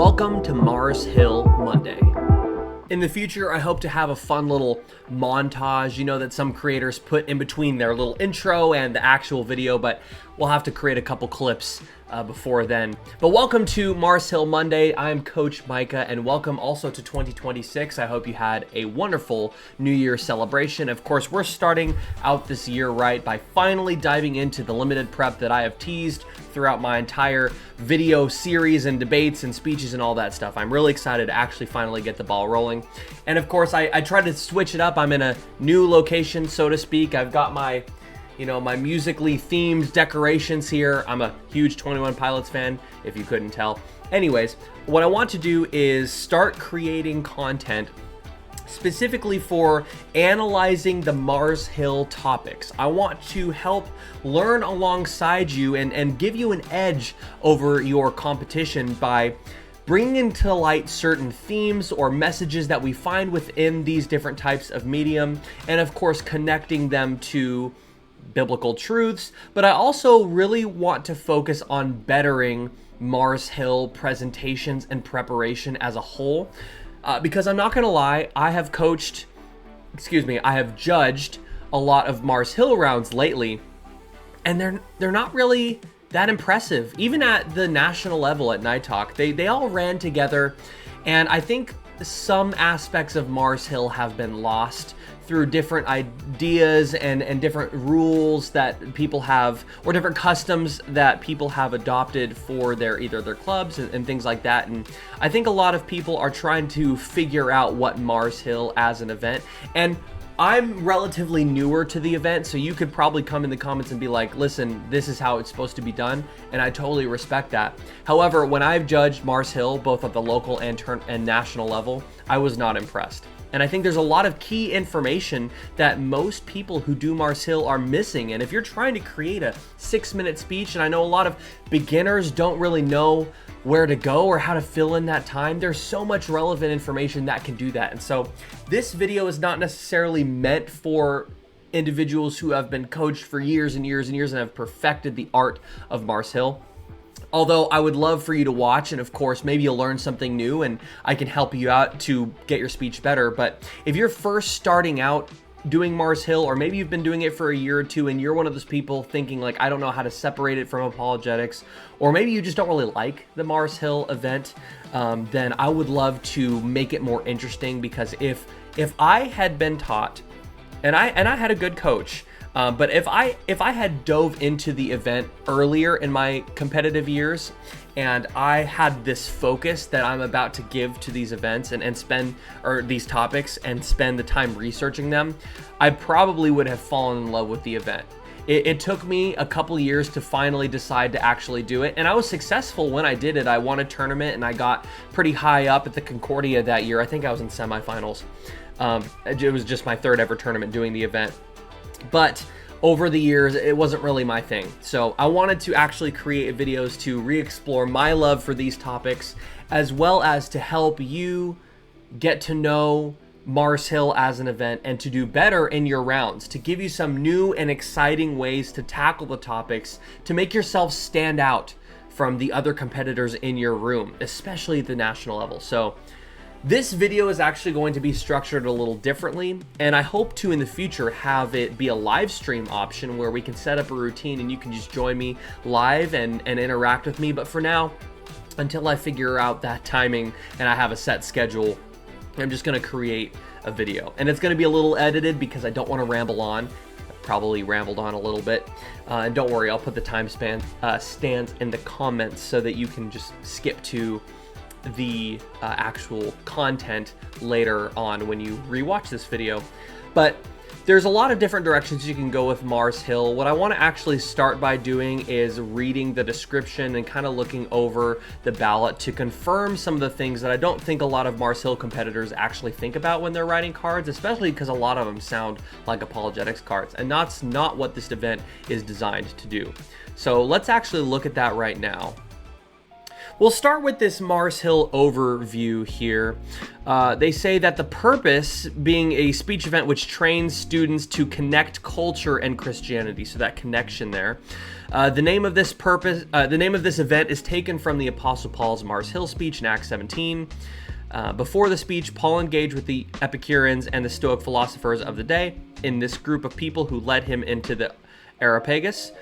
Welcome to Mars Hill Monday. In the future, I hope to have a fun little montage, that some creators put in between their little intro and the actual video, but we'll have to create a couple clips before then. But welcome to Mars Hill Monday. I'm Coach Micah, and welcome also to 2026. I hope you had a wonderful New Year celebration. Of course, we're starting out this year right by finally diving into the limited prep that I have teased throughout my entire video series and debates and speeches and all that stuff. I'm really excited to actually finally get the ball rolling. And of course, I tried to switch it up. I'm in a new location, so to speak. I've got my my musically themed decorations here. I'm a huge 21 Pilots fan, if you couldn't tell. Anyways, what I want to do is start creating content specifically for analyzing the Mars Hill topics. I want to help learn alongside you and give you an edge over your competition by bringing into light certain themes or messages that we find within these different types of medium, and of course connecting them to biblical truths. But I also really want to focus on bettering Mars Hill presentations and preparation as a whole, because I'm not gonna lie, I have judged a lot of Mars Hill rounds lately, and they're not really that impressive. Even at the national level at Night Talk, they all ran together, and I think some aspects of Mars Hill have been lost through different ideas and different rules that people have, or different customs that people have adopted for either their clubs and things like that. And I think a lot of people are trying to figure out what Mars Hill as an event. And I'm relatively newer to the event, so you could probably come in the comments and be like, listen, this is how it's supposed to be done, and I totally respect that. However, when I've judged Mars Hill, both at the local and national level, I was not impressed. And I think there's a lot of key information that most people who do Mars Hill are missing. And if you're trying to create a 6-minute speech, and I know a lot of beginners don't really know where to go or how to fill in that time, there's so much relevant information that can do that. And so this video is not necessarily meant for individuals who have been coached for years and years and years and have perfected the art of Mars Hill. Although I would love for you to watch, and of course, maybe you'll learn something new and I can help you out to get your speech better. But if you're first starting out doing Mars Hill, or maybe you've been doing it for a year or two and you're one of those people thinking like, I don't know how to separate it from apologetics, or maybe you just don't really like the Mars Hill event, then I would love to make it more interesting. Because if I had been taught, and I had a good coach, but if I had dove into the event earlier in my competitive years, and I had this focus that I'm about to give to these events and spend, or these topics, and spend the time researching them, I probably would have fallen in love with the event. It took me a couple years to finally decide to actually do it, and I was successful when I did it. I won a tournament and I got pretty high up at the Concordia that year. I think I was in semifinals. It was just my third ever tournament doing the event. But over the years, it wasn't really my thing. So I wanted to actually create videos to re-explore my love for these topics, as well as to help you get to know Mars Hill as an event and to do better in your rounds, to give you some new and exciting ways to tackle the topics, to make yourself stand out from the other competitors in your room, especially at the national level. So this video is actually going to be structured a little differently, and I hope to in the future have it be a live stream option where we can set up a routine and you can just join me live and interact with me. But for now, until I figure out that timing and I have a set schedule, I'm just going to create a video, and it's going to be a little edited because I don't want to ramble on. I've probably rambled on a little bit, and don't worry, I'll put the time stands in the comments so that you can just skip to the actual content later on when you rewatch this video. But there's a lot of different directions you can go with Mars Hill. What I want to actually start by doing is reading the description and kind of looking over the ballot to confirm some of the things that I don't think a lot of Mars Hill competitors actually think about when they're writing cards, especially because a lot of them sound like apologetics cards, and that's not what this event is designed to do. So let's actually look at that right now. We'll start with this Mars Hill overview here. They say that the purpose being a speech event which trains students to connect culture and Christianity, so that connection there. The name of this event is taken from the Apostle Paul's Mars Hill speech in Acts 17. Before the speech, Paul engaged with the Epicureans and the Stoic philosophers of the day in this group of people who led him into the Areopagus.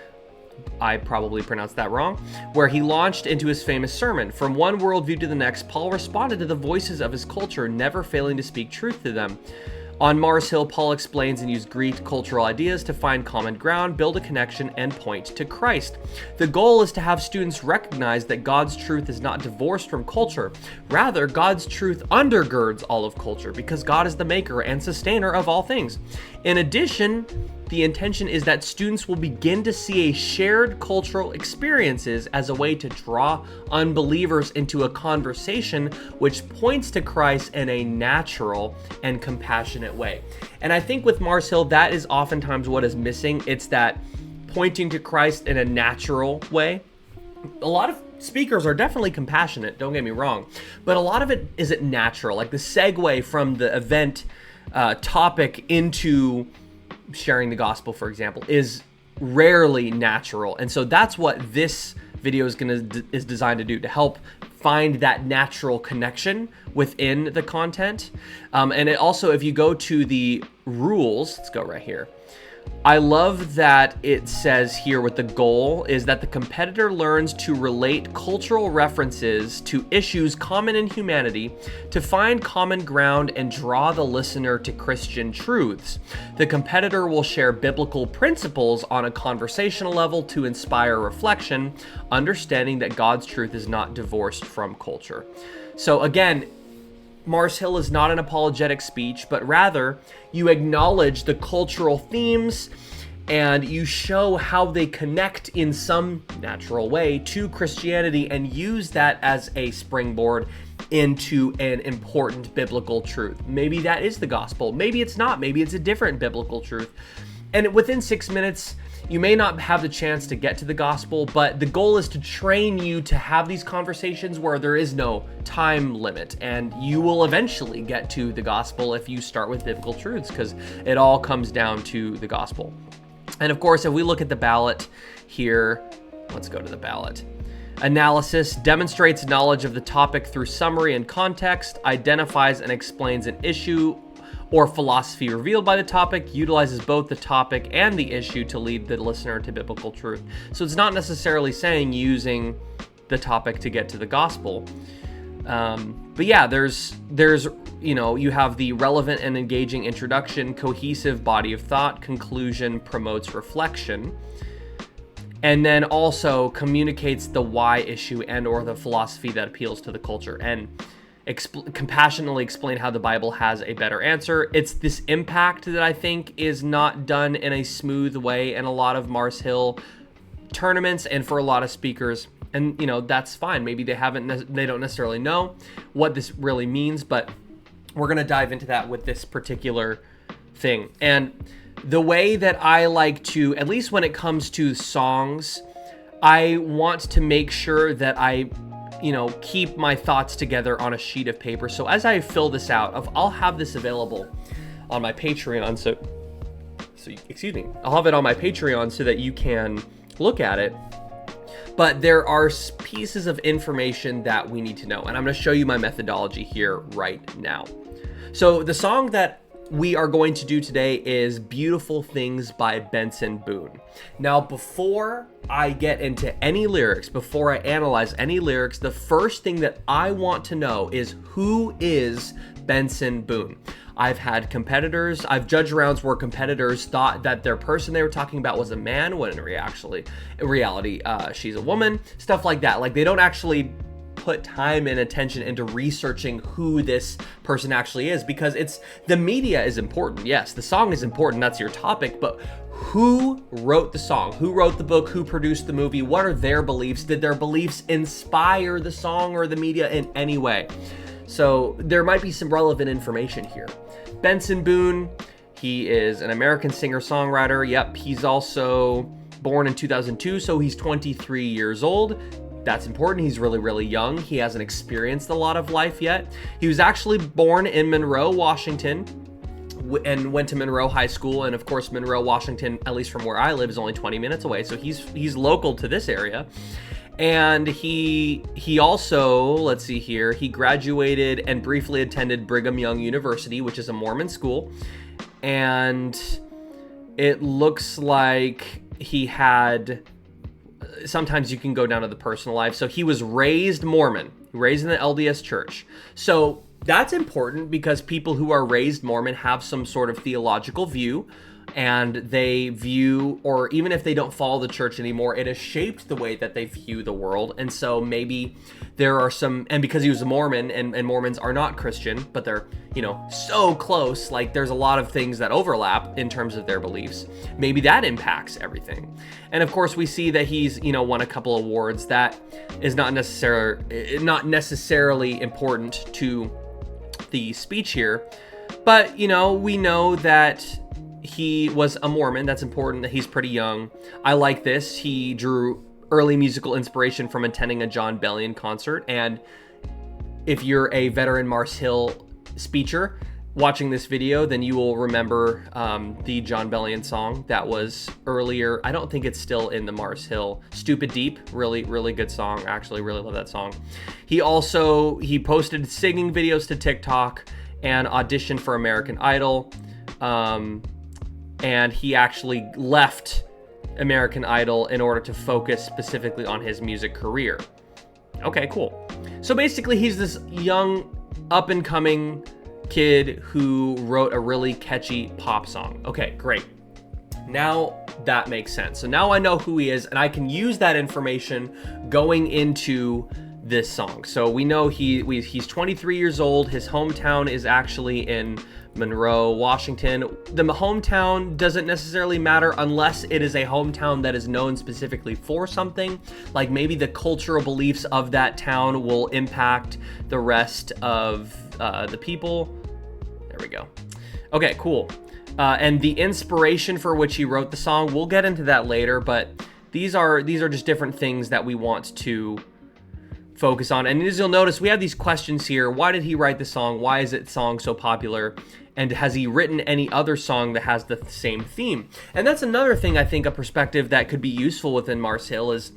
I probably pronounced that wrong, where he launched into his famous sermon. From one worldview to the next, Paul responded to the voices of his culture, never failing to speak truth to them. On Mars Hill, Paul explains and uses Greek cultural ideas to find common ground, build a connection, and point to Christ. The goal is to have students recognize that God's truth is not divorced from culture. Rather, God's truth undergirds all of culture because God is the maker and sustainer of all things. In addition, the intention is that students will begin to see a shared cultural experiences as a way to draw unbelievers into a conversation which points to Christ in a natural and compassionate way. And I think with Mars Hill, that is oftentimes what is missing. It's that pointing to Christ in a natural way. A lot of speakers are definitely compassionate, don't get me wrong, but a lot of it isn't natural. Like the segue from the event topic into sharing the gospel, for example, is rarely natural. And so that's what this video is designed to do, to help find that natural connection within the content. And it also, if you go to the rules, let's go right here. I love that it says here with the goal is that the competitor learns to relate cultural references to issues common in humanity, to find common ground and draw the listener to Christian truths. The competitor will share biblical principles on a conversational level to inspire reflection, understanding that God's truth is not divorced from culture. So again, Mars Hill is not an apologetic speech, but rather you acknowledge the cultural themes and you show how they connect in some natural way to Christianity and use that as a springboard into an important biblical truth. Maybe that is the gospel. Maybe it's not. Maybe it's a different biblical truth. And within 6 minutes, you may not have the chance to get to the gospel, but the goal is to train you to have these conversations where there is no time limit, and you will eventually get to the gospel if you start with biblical truths, because it all comes down to the gospel. And of course, if we look at the ballot here, let's go to the ballot. Analysis demonstrates knowledge of the topic through summary and context, identifies and explains an issue or philosophy revealed by the topic, utilizes both the topic and the issue to lead the listener to biblical truth. So it's not necessarily saying using the topic to get to the gospel. But yeah, there's you have the relevant and engaging introduction, cohesive body of thought, conclusion, promotes reflection, and then also communicates the why issue and or the philosophy that appeals to the culture, and compassionately explain how the Bible has a better answer. It's this impact that I think is not done in a smooth way in a lot of Mars Hill tournaments and for a lot of speakers. And that's fine. Maybe they don't necessarily know what this really means, but we're going to dive into that with this particular thing. And the way that I like to, at least when it comes to songs, I want to make sure that I keep my thoughts together on a sheet of paper. So as I fill this out, I'll have this available on my Patreon. So I'll have it on my Patreon so that you can look at it. But there are pieces of information that we need to know, and I'm going to show you my methodology here right now. So the song that we are going to do today is Beautiful Things by Benson Boone. Now, before I get into any lyrics, before I analyze any lyrics, the first thing that I want to know is, who is Benson Boone? I've had competitors, I've judged rounds where competitors thought that their person they were talking about was a man, when in reality, she's a woman, stuff like that. Like, they don't actually put time and attention into researching who this person actually is, because the media is important. Yes, the song is important, that's your topic, but who wrote the song? Who wrote the book? Who produced the movie? What are their beliefs? Did their beliefs inspire the song or the media in any way? So there might be some relevant information here. Benson Boone, he is an American singer-songwriter. Yep, he's also born in 2002, so he's 23 years old. That's important. He's really, really young. He hasn't experienced a lot of life yet. He was actually born in Monroe, Washington, and went to Monroe High School. And of course, Monroe, Washington, at least from where I live, is only 20 minutes away. So he's local to this area. And he also, let's see here, he graduated and briefly attended Brigham Young University, which is a Mormon school. And it looks like he had, sometimes you can go down to the personal life. So he was raised Mormon, raised in the LDS church. So that's important because people who are raised Mormon have some sort of theological view, and they view, or even if they don't follow the church anymore, it has shaped the way that they view the world. And so maybe there are some, and because he was a Mormon, and Mormons are not Christian, but they're, so close, like there's a lot of things that overlap in terms of their beliefs. Maybe that impacts everything. And of course we see that he's, won a couple awards. That is not necessarily important to the speech here, but we know that he was a Mormon. That's important, that he's pretty young. I like this. He drew early musical inspiration from attending a John Bellion concert. And if you're a veteran Mars Hill speecher watching this video, then you will remember the John Bellion song that was earlier. I don't think it's still in the Mars Hill. Stupid Deep, really, really good song. I actually really love that song. He posted singing videos to TikTok and auditioned for American Idol. And he actually left American Idol in order to focus specifically on his music career. Okay, cool. So basically he's this young, up-and-coming kid who wrote a really catchy pop song. Okay, great. Now that makes sense. So now I know who he is, and I can use that information going into this song. So we know he's 23 years old. His hometown is actually in Monroe, Washington. The hometown doesn't necessarily matter unless it is a hometown that is known specifically for something. Like maybe the cultural beliefs of that town will impact the rest of the people. There we go. Okay, cool. And the inspiration for which he wrote the song, we'll get into that later, but these are just different things that we want to focus on. And as you'll notice, we have these questions here. Why did he write the song? Why is it song so popular? And has he written any other song that has the same theme? And that's another thing, I think, a perspective that could be useful within Mars Hill is,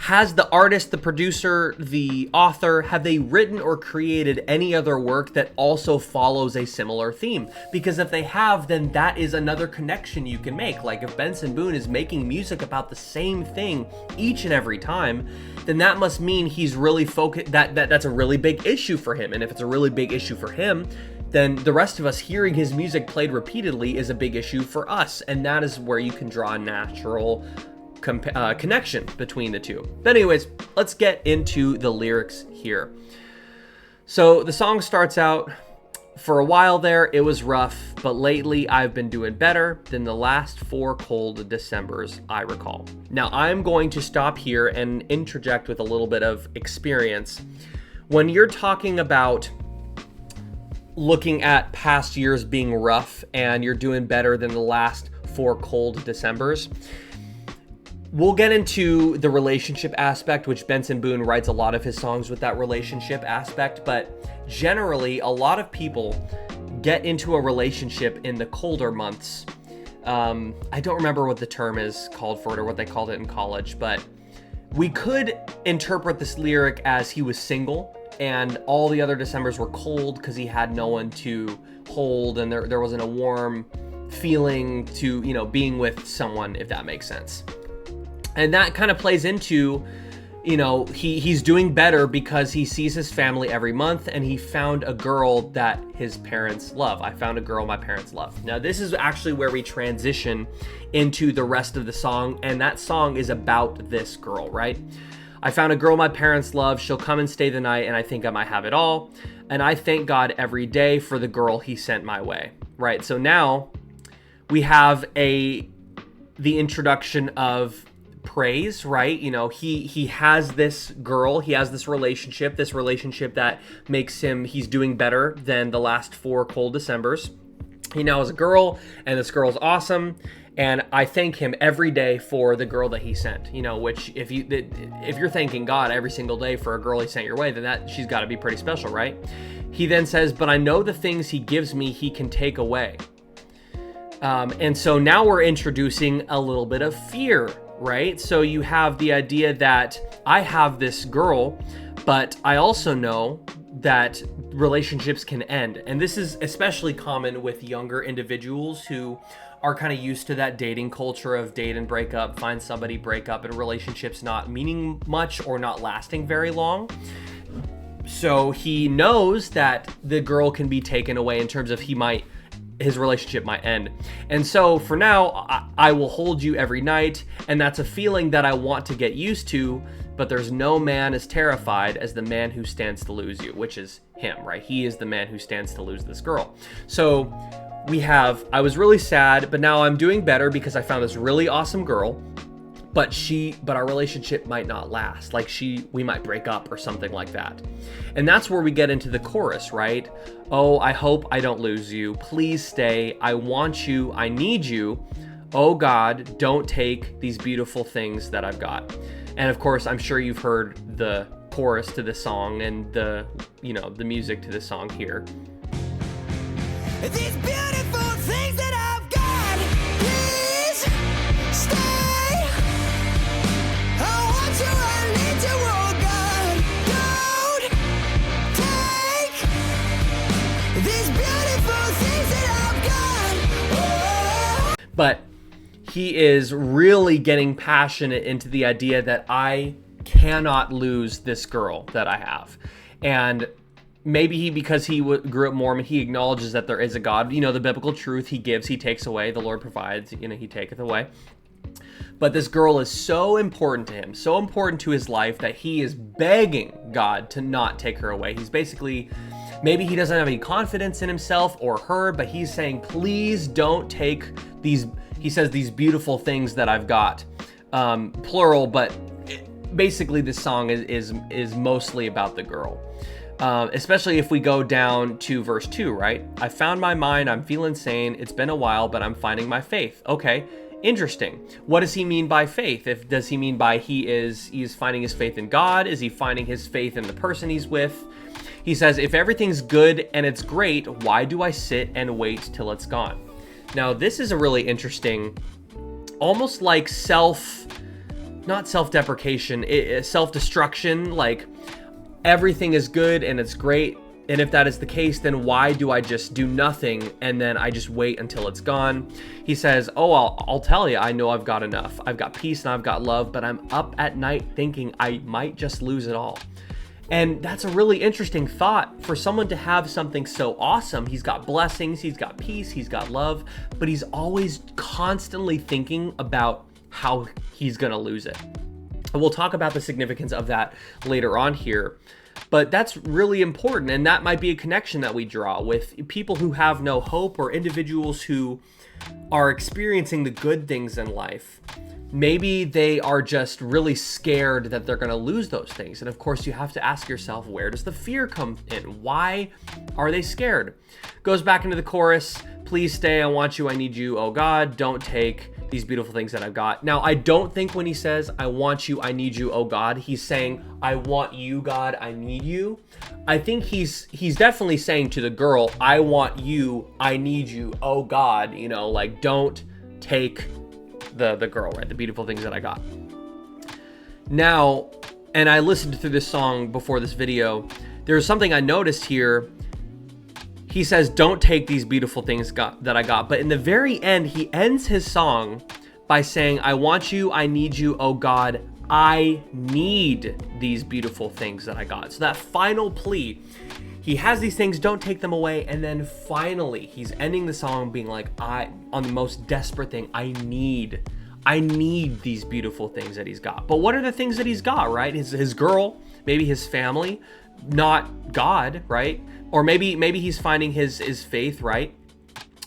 has the artist, the producer, the author, have they written or created any other work that also follows a similar theme? Because if they have, then that is another connection you can make. Like if Benson Boone is making music about the same thing each and every time, then that must mean he's really focused, that's a really big issue for him. And if it's a really big issue for him, then the rest of us hearing his music played repeatedly is a big issue for us. And that is where you can draw a natural connection between the two. But anyways, let's get into the lyrics here. So the song starts out, for a while there, it was rough, but lately I've been doing better than the last 4 cold Decembers I recall. Now I'm going to stop here and interject with a little bit of experience. When you're talking about looking at past years being rough and you're doing better than the last 4 cold Decembers, we'll get into the relationship aspect, which Benson Boone writes a lot of his songs with that relationship aspect. But generally, a lot of people get into a relationship in the colder months. I don't remember what the term is called for it or what they called it in college, but we could interpret this lyric as he was single and all the other Decembers were cold because he had no one to hold and there wasn't a warm feeling to, being with someone, if that makes sense. And that kind of plays into, he's doing better because he sees his family every month and he found a girl that his parents love. I found a girl my parents love. Now, this is actually where we transition into the rest of the song. And that song is about this girl, right? I found a girl my parents love. She'll come and stay the night and I think I might have it all. And I thank God every day for the girl he sent my way, right? So now we have the introduction of praise, right? He has this girl, he has this relationship that makes him, he's doing better than the last 4 cold Decembers. He now has a girl and this girl's awesome. And I thank him every day for the girl that he sent, you know, which if you're thanking God every single day for a girl he sent your way, then she's got to be pretty special, right? He then says, but I know the things he gives me, he can take away. And so now we're introducing a little bit of fear, right? So you have the idea that I have this girl, but I also know that relationships can end. And this is especially common with younger individuals who are kind of used to that dating culture of date and break up, find somebody, break up, and relationships not meaning much or not lasting very long. So he knows that the girl can be taken away in terms of his relationship might end. And so for now, I will hold you every night. And that's a feeling that I want to get used to, but there's no man as terrified as the man who stands to lose you, which is him, right? He is the man who stands to lose this girl. So I was really sad, but now I'm doing better because I found this really awesome girl, but our relationship might not last. Like we might break up or something like that. And that's where we get into the chorus, right? Oh, I hope I don't lose you. Please stay. I want you. I need you. Oh God, don't take these beautiful things that I've got. And of course, I'm sure you've heard the chorus to this song and the music to this song here. These beautiful things that I've got, please stay. I want you, I need you, oh God. Don't take these beautiful things that I've got. Oh. But he is really getting passionate into the idea that I cannot lose this girl that I have. And maybe because he grew up Mormon, he acknowledges that there is a God. You know, the biblical truth, he gives, he takes away. The Lord provides, he taketh away. But this girl is so important to him, so important to his life that he is begging God to not take her away. He's basically, maybe he doesn't have any confidence in himself or her, but he's saying, please don't take these, he says, these beautiful things that I've got. Plural, but basically this song is mostly about the girl. Especially if we go down to verse 2, right? I found my mind, I'm feeling sane, it's been a while, but I'm finding my faith. Okay, interesting. What does he mean by faith? Does he mean by he is finding his faith in God? Is he finding his faith in the person he's with? He says, if everything's good and it's great, why do I sit and wait till it's gone? Now, this is a really interesting, almost like not self-deprecation, self-destruction, like, everything is good and it's great. And if that is the case, then why do I just do nothing and then I just wait until it's gone? He says, oh, I'll tell you, I know I've got enough. I've got peace and I've got love, but I'm up at night thinking I might just lose it all. And that's a really interesting thought for someone to have something so awesome. He's got blessings, he's got peace, he's got love, but he's always constantly thinking about how he's gonna lose it. And we'll talk about the significance of that later on here, but that's really important. And that might be a connection that we draw with people who have no hope or individuals who are experiencing the good things in life. Maybe they are just really scared that they're going to lose those things. And of course, you have to ask yourself, where does the fear come in? Why are they scared? Goes back into the chorus, please stay, I want you, I need you, oh God, don't take these beautiful things that I've got. Now, I don't think when he says, I want you, I need you, oh God, he's saying, I want you, God, I need you. I think he's definitely saying to the girl, I want you, I need you, oh God, like, don't take the girl, right? The beautiful things that I got. Now, and I listened to this song before this video, there's something I noticed here. He says, don't take these beautiful things that I got. But in the very end, he ends his song by saying, I want you, I need you, oh God, I need these beautiful things that I got. So that final plea, he has these things, don't take them away. And then finally, he's ending the song being like, on the most desperate thing, I need these beautiful things that he's got. But what are the things that he's got, right? His girl, maybe his family, not God, right? Or maybe he's finding his faith, right?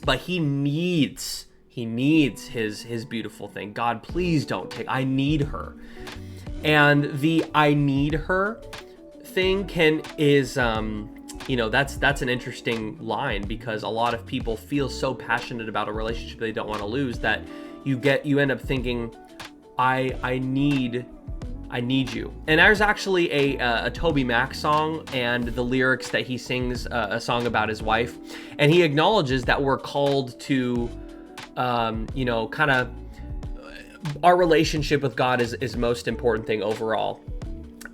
But he needs his beautiful thing. God, please don't take, I need her. And the I need her thing is that's an interesting line, because a lot of people feel so passionate about a relationship they don't want to lose that you end up thinking, I need you. And there's actually a Toby Mac song, and the lyrics that he sings a song about his wife, and he acknowledges that we're called to, kind of, our relationship with God is most important thing overall.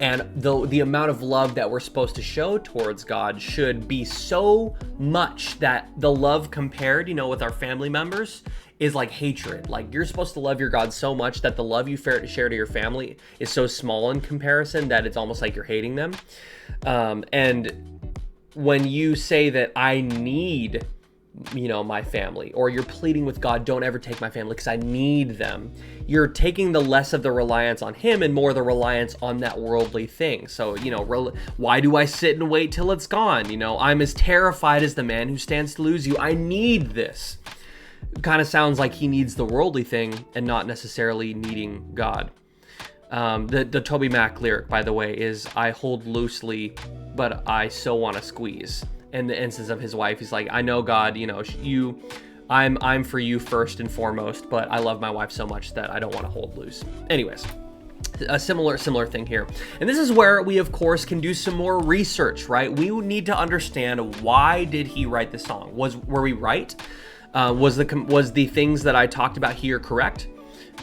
And the amount of love that we're supposed to show towards God should be so much that the love compared, with our family members is like hatred. Like, you're supposed to love your God so much that the love you share to your family is so small in comparison that it's almost like you're hating them. And when you say that I need, my family, or you're pleading with God, don't ever take my family because I need them, you're taking the less of the reliance on him and more the reliance on that worldly thing. So, why do I sit and wait till it's gone? I'm as terrified as the man who stands to lose you. I need this. Kind of sounds like he needs the worldly thing and not necessarily needing God. The Toby Mac lyric, by the way, is I hold loosely, but I so want to squeeze. In the instance of his wife, he's like, I know God, I'm for you first and foremost, but I love my wife so much that I don't want to hold loose. Anyways, a similar thing here. And this is where we, of course, can do some more research, right? We need to understand, why did he write the song? Were we right? Was the things that I talked about here correct?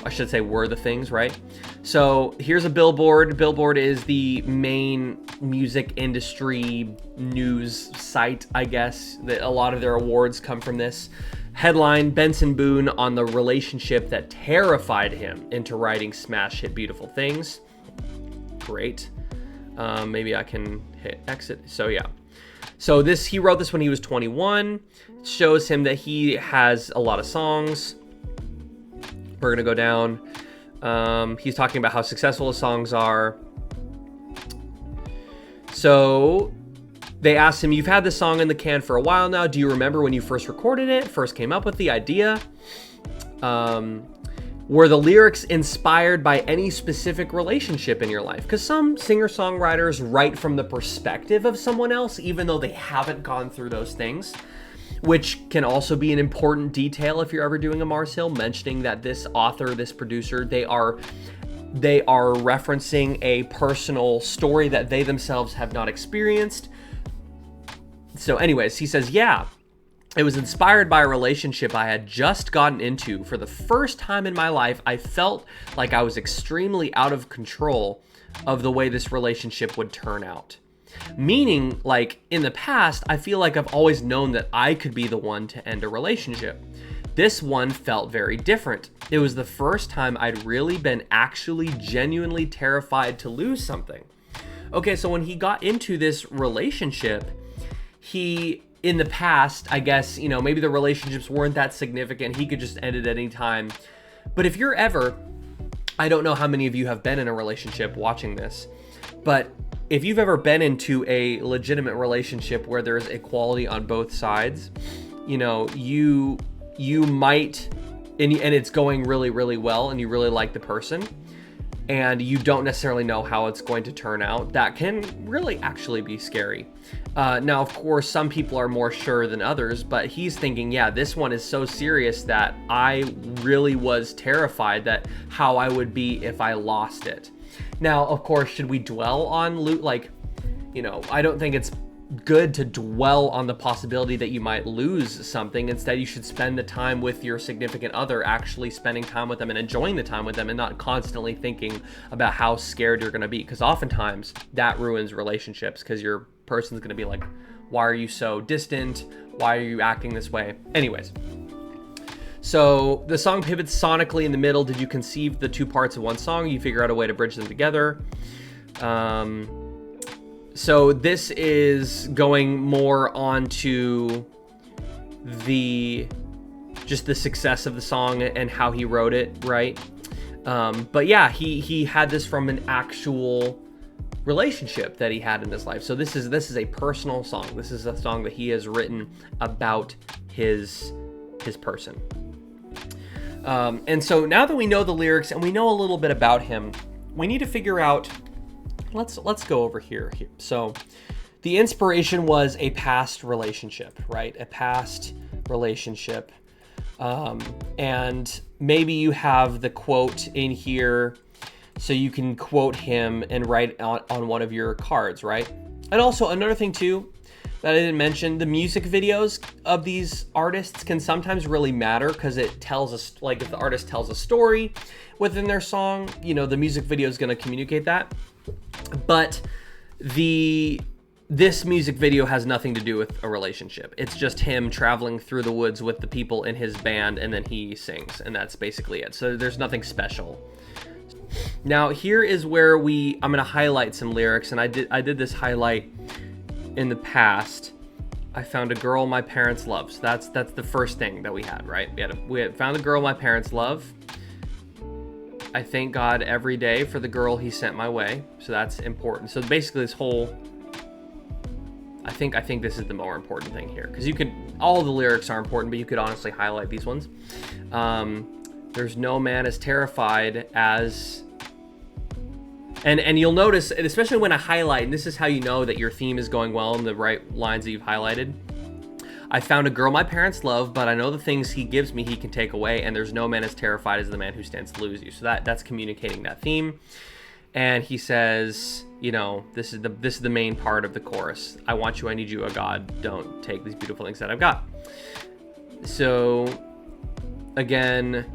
I should say were the things, right? So here's a Billboard. Billboard is the main music industry news site, I guess. A lot of their awards come from this. Headline, Benson Boone on the relationship that terrified him into writing smash hit Beautiful Things. Great. Maybe I can hit exit. So yeah. So he wrote this when he was 21. Shows him that he has a lot of songs. We're going to go down. He's talking about how successful his songs are. So they asked him, you've had this song in the can for a while now. Do you remember when you first recorded it, first came up with the idea? Were the lyrics inspired by any specific relationship in your life? Because some singer-songwriters write from the perspective of someone else, even though they haven't gone through those things, which can also be an important detail if you're ever doing a Mars Hill, mentioning that this author, this producer, they are referencing a personal story that they themselves have not experienced. So anyways, he says, yeah, it was inspired by a relationship I had just gotten into. For the first time in my life, I felt like I was extremely out of control of the way this relationship would turn out. Meaning, like, in the past, I feel like I've always known that I could be the one to end a relationship. This one felt very different. It was the first time I'd really been actually genuinely terrified to lose something. Okay, so when he got into this relationship, in the past, I guess, maybe the relationships weren't that significant. He could just end it at any time. But if you're ever, I don't know how many of you have been in a relationship watching this, but if you've ever been into a legitimate relationship where there's equality on both sides, you might, and it's going really, really well, and you really like the person, and you don't necessarily know how it's going to turn out, that can really actually be scary. Now, of course, some people are more sure than others, but he's thinking, yeah, this one is so serious that I really was terrified that how I would be if I lost it. Now, of course, should we dwell on I don't think it's good to dwell on the possibility that you might lose something. Instead, you should spend the time with your significant other, actually spending time with them and enjoying the time with them, and not constantly thinking about how scared you're going to be, because oftentimes that ruins relationships, because your person's going to be like, why are you so distant? Why are you acting this way? Anyways, so the song pivots sonically in the middle. Did you conceive the two parts of one song? You figure out a way to bridge them together. So this is going more onto the success of the song and how he wrote it, right? But yeah, he had this from an actual relationship that he had in his life. So this is a personal song. This is a song that he has written about his person. And so now that we know the lyrics and we know a little bit about him, we need to figure out, let's go over here. So the inspiration was a past relationship, right? A past relationship. And maybe you have the quote in here so you can quote him and write on one of your cards, right? And also another thing too that I didn't mention, the music videos of these artists can sometimes really matter because it tells us, like if the artist tells a story within their song, you know, the music video is going to communicate that. But this music video has nothing to do with a relationship. It's just him traveling through the woods with the people in his band, and then he sings, and that's basically it. So there's nothing special. Now here is where I'm going to highlight some lyrics, and I did this highlight in the past. I found a girl my parents love. So that's the first thing that we had, right? We had found a girl my parents love. I thank God every day for the girl he sent my way. So that's important. So basically this whole, I think this is the more important thing here, because all the lyrics are important, but you could honestly highlight these ones. There's no man as terrified as, and you'll notice, especially when I highlight, and this is how you know that your theme is going well in the right lines that you've highlighted. I found a girl my parents love, but I know the things he gives me he can take away, and there's no man as terrified as the man who stands to lose you. So that's communicating that theme. And he says, you know, this is the main part of the chorus. I want you, I need you, oh God, don't take these beautiful things that I've got. So again,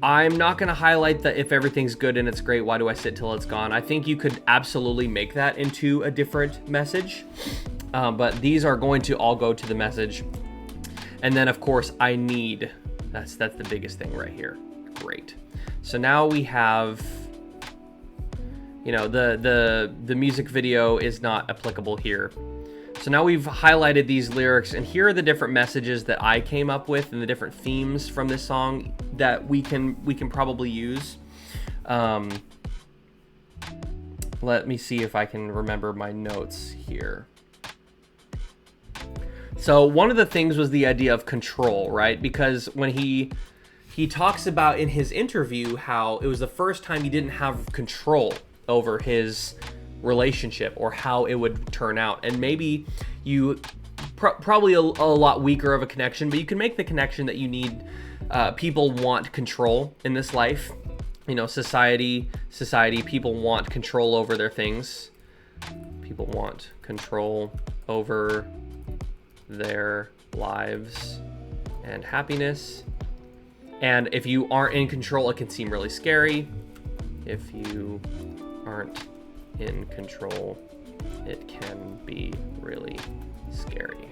I'm not going to highlight the if everything's good and it's great, why do I sit till it's gone? I think you could absolutely make that into a different message. But these are going to all go to the message. And then of course I need, that's the biggest thing right here. Great. So now we have, you know, the music video is not applicable here. So now we've highlighted these lyrics, and here are the different messages that I came up with and the different themes from this song that we can probably use. Let me see if I can remember my notes here. So one of the things was the idea of control, right? Because when he talks about in his interview how it was the first time he didn't have control over his relationship or how it would turn out. And maybe you probably a lot weaker of a connection, but you can make the connection that you need. People want control in this life. You know, society, people want control over their things. People want control over their lives and happiness. And if you aren't in control, it can seem really scary. If you aren't in control, it can be really scary.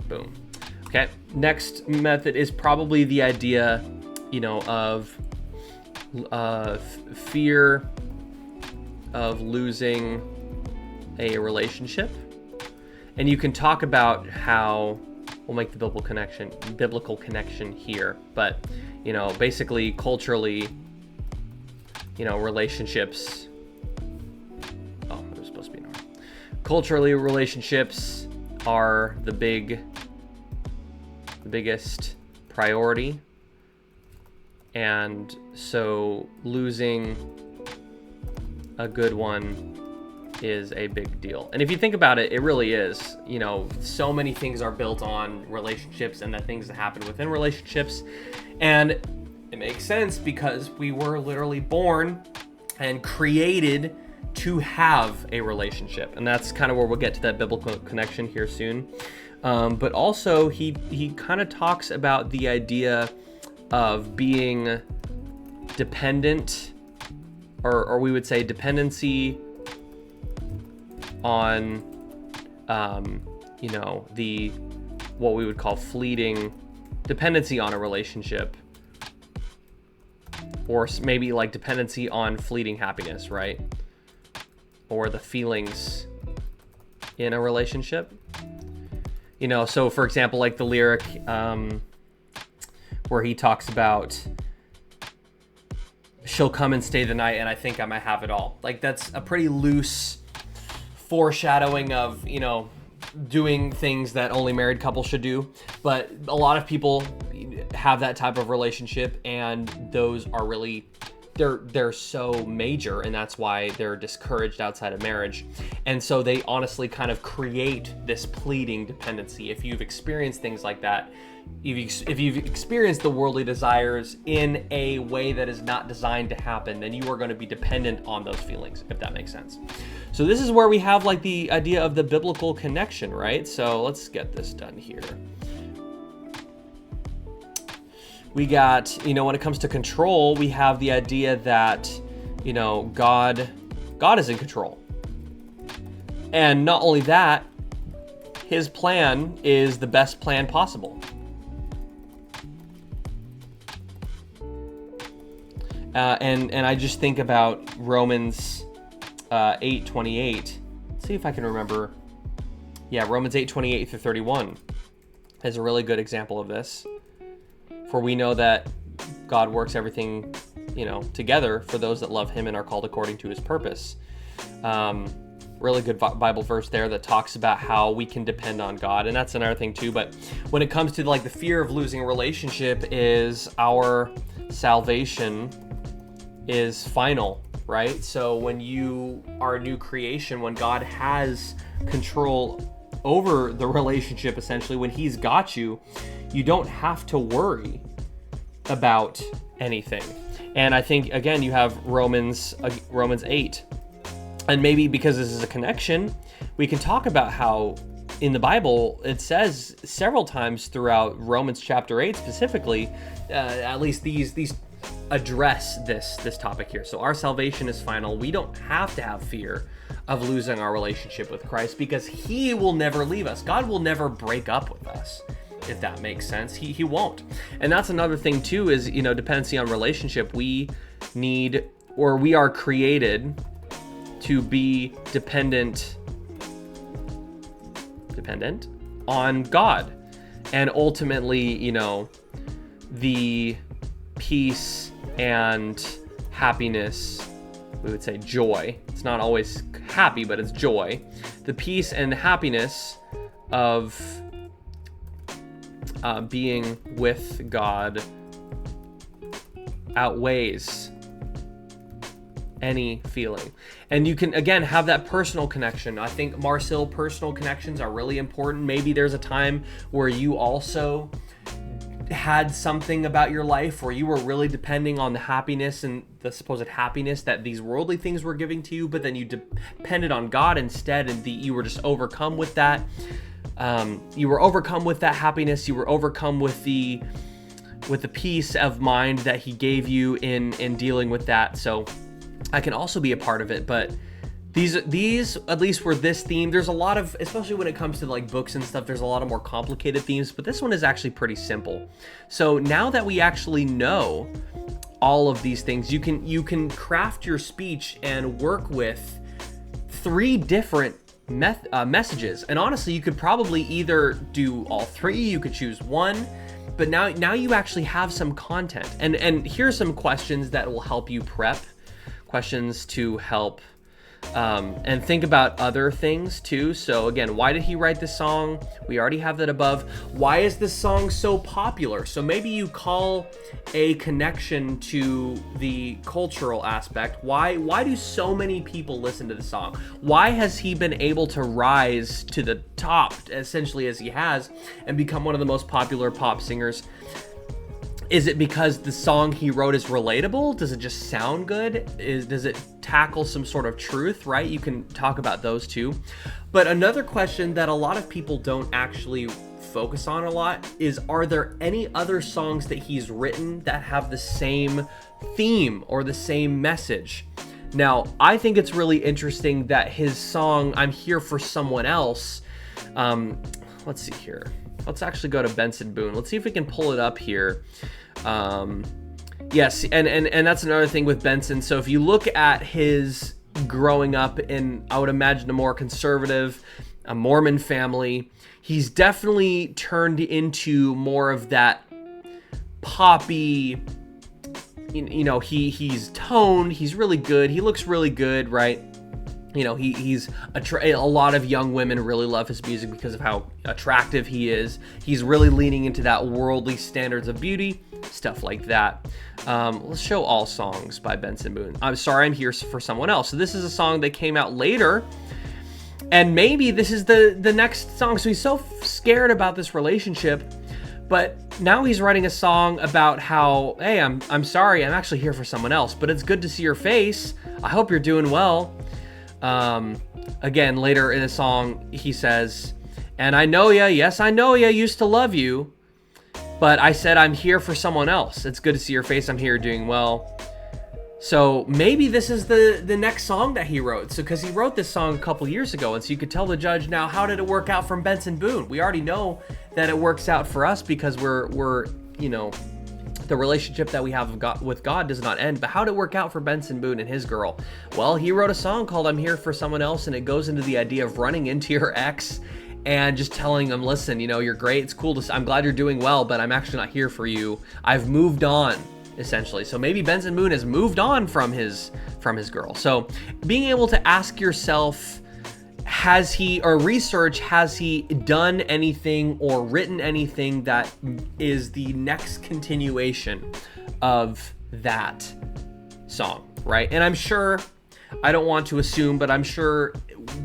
Boom. Okay, next method is probably the idea, you know, of fear of losing a relationship. And you can talk about how, we'll make the biblical connection here, but, you know, basically culturally, you know, relationships, oh, it was supposed to be an R. Culturally, relationships are the biggest priority. And so losing a good one is a big deal. And if you think about it, it really is. You know, so many things are built on relationships and the things that happen within relationships. And it makes sense because we were literally born and created to have a relationship. And that's kind of where we'll get to that biblical connection here soon. But also he kind of talks about the idea of being dependent, or we would say dependency on, you know, what we would call fleeting dependency on a relationship, or maybe like dependency on fleeting happiness, right? Or the feelings in a relationship. You know, so for example, like the lyric where he talks about she'll come and stay the night and I think I might have it all. Like that's a pretty loose foreshadowing of, you know, doing things that only married couples should do. But a lot of people have that type of relationship, and those are really they're so major, and that's why they're discouraged outside of marriage. And so they honestly kind of create this pleading dependency. If you've experienced things like that, if you've experienced the worldly desires in a way that is not designed to happen, then you are going to be dependent on those feelings, if that makes sense. So this is where we have like the idea of the biblical connection, right? So let's get this done here. We got, when it comes to control, we have the idea that, God is in control. And not only that, his plan is the best plan possible. And I just think about Romans 8:28. Let's see if I can remember. Yeah, Romans 8:28 through 31 is a really good example of this. For we know that God works everything, together for those that love him and are called according to his purpose. Really good Bible verse there that talks about how we can depend on God. And that's another thing too. But when it comes to like the fear of losing a relationship, is our salvation is final, right? So when you are a new creation, when God has control over the relationship, essentially, when he's got you, you don't have to worry about anything. And I think, again, you have Romans 8. And maybe because this is a connection, we can talk about how in the Bible, it says several times throughout Romans chapter 8 specifically, at least these address this topic here. So our salvation is final. We don't have to have fear of losing our relationship with Christ because he will never leave us. God will never break up with us, if that makes sense. He won't. And that's another thing too, is, dependency on relationship. We are created to be dependent on God. And ultimately, the peace and happiness, we would say joy. It's not always happy, but it's joy. The peace and happiness of being with God outweighs any feeling. And you can, again, have that personal connection. I think, Marcel, personal connections are really important. Maybe there's a time where you also had something about your life where you were really depending on the happiness and the supposed happiness that these worldly things were giving to you, but then you depended on God instead, and you were just overcome with that. You were overcome with that happiness. You were overcome with the peace of mind that he gave you in dealing with that. So I can also be a part of it, but these at least were this theme. There's a lot of, especially when it comes to like books and stuff, there's a lot of more complicated themes, but this one is actually pretty simple. So now that we actually know all of these things, you can craft your speech and work with 3 different messages. And honestly, you could probably either do all 3, you could choose one, but now you actually have some content. And here's some questions that will help you prep, questions to help and think about other things too. So again, why did he write this song? We already have that above. Why is this song so popular? So maybe you call a connection to the cultural aspect. Why do so many people listen to the song? Why has he been able to rise to the top essentially as he has and become one of the most popular pop singers? Is it because the song he wrote is relatable? Does it just sound good? Does it tackle some sort of truth, right? You can talk about those too. But another question that a lot of people don't actually focus on a lot is, are there any other songs that he's written that have the same theme or the same message? Now, I think it's really interesting that his song, I'm Here for Someone Else, let's see here. Let's actually go to Benson Boone. Let's see if we can pull it up here. Yes, and that's another thing with Benson. So if you look at his growing up in, I would imagine, a more conservative, a Mormon family, he's definitely turned into more of that poppy, he's toned, he's really good, he looks really good, right? He's a lot of young women really love his music because of how attractive he is. He's really leaning into that worldly standards of beauty. stuff like that. Let's show all songs by Benson Boone. I'm sorry, I'm here for someone else. So this is a song that came out later, and maybe this is the next song. So he's so scared about this relationship, but now he's writing a song about how, hey, I'm sorry, I'm actually here for someone else, but it's good to see your face. I hope you're doing well. Again, later in the song, he says, and I know ya, yes, I know ya, used to love you, but I said I'm here for someone else. It's good to see your face. I'm here doing well. So maybe this is the next song that he wrote. So because he wrote this song a couple years ago, and so you could tell the judge, now how did it work out from Benson Boone? We already know that it works out for us because we're you know, the relationship that we have with God does not end. But how did it work out for Benson Boone and his girl? Well, he wrote a song called I'm Here for Someone Else, and it goes into the idea of running into your ex and just telling them, listen, you know, you're great. It's cool I'm glad you're doing well, but I'm actually not here for you. I've moved on, essentially. So maybe Benson Boone has moved on from his girl. So being able to ask yourself, has he done anything or written anything that is the next continuation of that song, right? And I'm sure, I don't want to assume, but I'm sure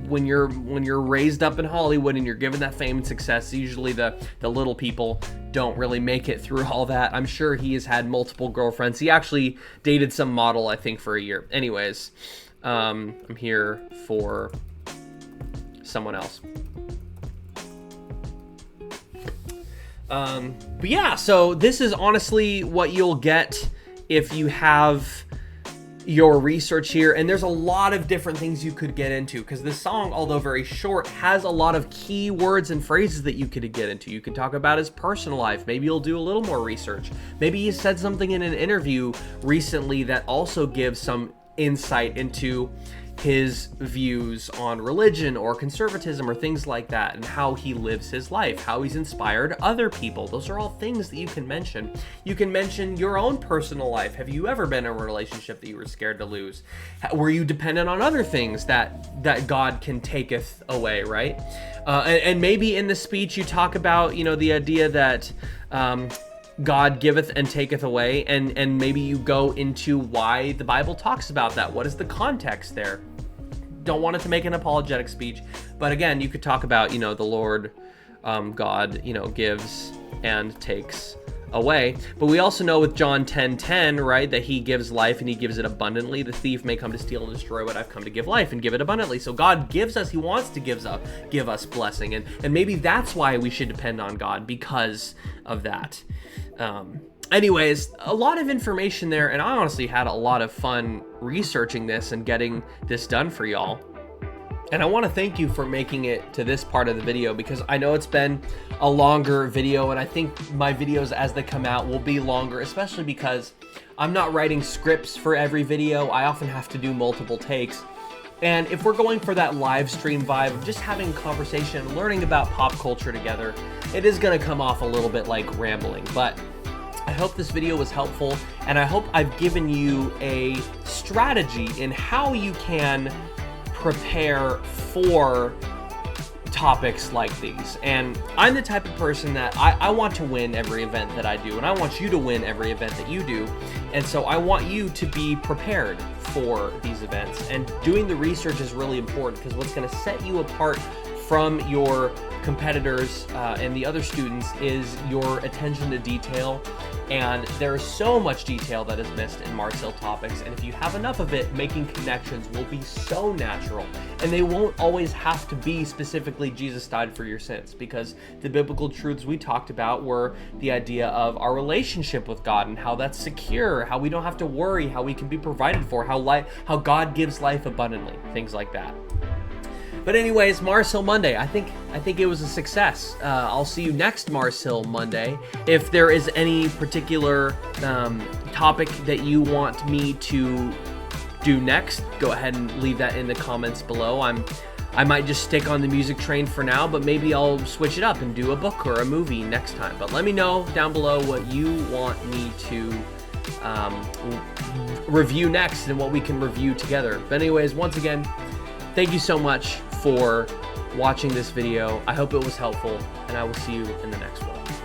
when you're raised up in Hollywood and you're given that fame and success, usually the little people don't really make it through all that. I'm sure he has had multiple girlfriends. He actually dated some model, I think, for a year. Anyways, I'm here for someone else. But yeah, so this is honestly what you'll get if you have your research here, and there's a lot of different things you could get into because this song, although very short, has a lot of key words and phrases that you could get into. You can talk about his personal life. Maybe you'll do a little more research. Maybe he said something in an interview recently that also gives some insight into his views on religion or conservatism or things like that, and how he lives his life, how he's inspired other people. Those are all things that you can mention. You can mention your own personal life. Have you ever been in a relationship that you were scared to lose? Were you dependent on other things that God can taketh away, right? And maybe in the speech you talk about, you know, the idea that God giveth and taketh away, and maybe you go into why the Bible talks about that. What is the context there? Don't want it to make an apologetic speech, but again, you could talk about, you know, the Lord, God, you know, gives and takes away. But we also know with John 10:10, right, that he gives life and he gives it abundantly. The thief may come to steal and destroy, but I've come to give life and give it abundantly. So God gives us, he wants to give us blessing, and maybe that's why we should depend on God, because of that. Anyways, a lot of information there, and I honestly had a lot of fun researching this and getting this done for y'all. And I want to thank you for making it to this part of the video, because I know it's been a longer video, and I think my videos as they come out will be longer, especially because I'm not writing scripts for every video. I often have to do multiple takes. And if we're going for that live stream vibe of just having a conversation and learning about pop culture together, it is going to come off a little bit like rambling. But I hope this video was helpful, and I hope I've given you a strategy in how you can prepare for topics like these. And I'm the type of person that I want to win every event that I do, and I want you to win every event that you do. And so I want you to be prepared for these events, and doing the research is really important, because what's going to set you apart from your competitors and the other students is your attention to detail. And there's so much detail that is missed in Mars Hill topics, and if you have enough of it, making connections will be so natural, and they won't always have to be specifically Jesus died for your sins, because the biblical truths we talked about were the idea of our relationship with God and how that's secure, how we don't have to worry, how we can be provided for, how God gives life abundantly, things like that. But anyways, Mars Hill Monday, I think it was a success. I'll see you next Mars Hill Monday. If there is any particular topic that you want me to do next, go ahead and leave that in the comments below. I might just stick on the music train for now, but maybe I'll switch it up and do a book or a movie next time. But let me know down below what you want me to review next and what we can review together. But anyways, once again, thank you so much for watching this video. I hope it was helpful, and I will see you in the next one.